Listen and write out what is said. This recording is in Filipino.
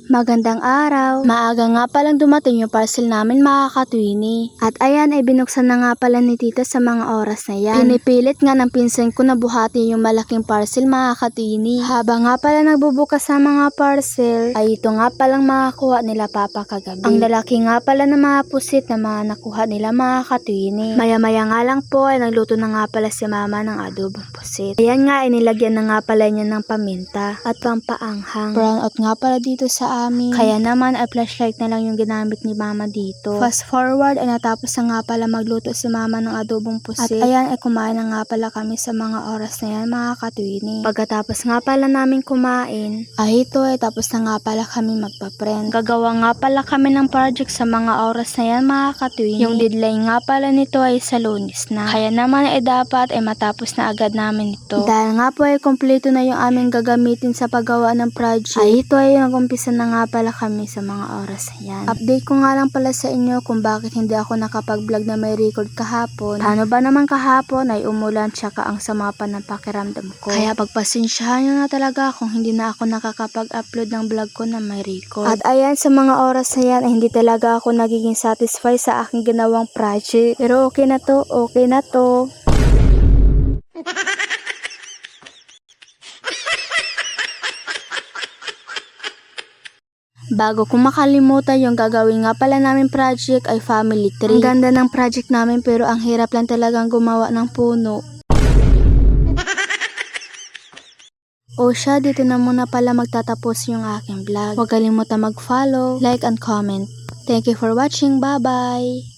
Magandang araw! Maaga nga palang dumating yung parcel namin mga katwini. At ayan ay binuksan na nga pala ni tita sa mga oras na yan. Pinipilit nga ng pinsan ko na buhatin yung malaking parcel mga katwini. Habang nga pala nagbubukas sa mga parcel, ay ito nga palang makakuha nila papa kagabi. Ang lalaki nga pala ng mga pusit na mga nakuha nila mga katwini. Maya-maya nga lang po ay nagluto na nga pala si mama ng adobong pusit. Ayan nga ay nilagyan na nga pala niya ng paminta at pampaanghang. Brown out nga pala dito sa amin. Kaya naman ay flashlight na lang yung ginamit ni mama dito. Fast forward ay natapos na nga pala magluto si mama ng adobong pusit. At ayan ay kumain na nga pala kami sa mga oras na yan mga katwini. Pagkatapos nga pala namin kumain, ay ito ay tapos na nga pala kami magpa-print. Gagawa nga pala kami ng project sa mga oras na yan mga katwini. Yung deadline nga pala nito ay sa Lunes na. Kaya naman ay dapat ay matapos na agad namin ito. Dahil nga po ay kompleto na yung aming gagamitin sa paggawa ng project, ay ito ay nag-umpisa na nga pala kami sa mga oras na yan. Update ko nga lang pala sa inyo kung bakit hindi ako nakapag-vlog na may record kahapon. Paano ba naman kahapon ay umulan tsaka ang sama pa ng pakiramdam ko. Kaya pagpasensyahan nyo na talaga kung hindi na ako nakakapag-upload ng vlog ko na may record. At ayan sa mga oras na yan ay hindi talaga ako nagiging satisfied sa aking ginawang project. Pero okay na to, okay na to. Bago ko makalimutan yung gagawin nga pala namin project ay family tree. Ang ganda ng project namin pero ang hirap lang talagang gumawa ng puno. O siya, dito na muna pala magtatapos yung aking vlog. Huwag kalimutan mag-follow, like and comment. Thank you for watching. Bye-bye!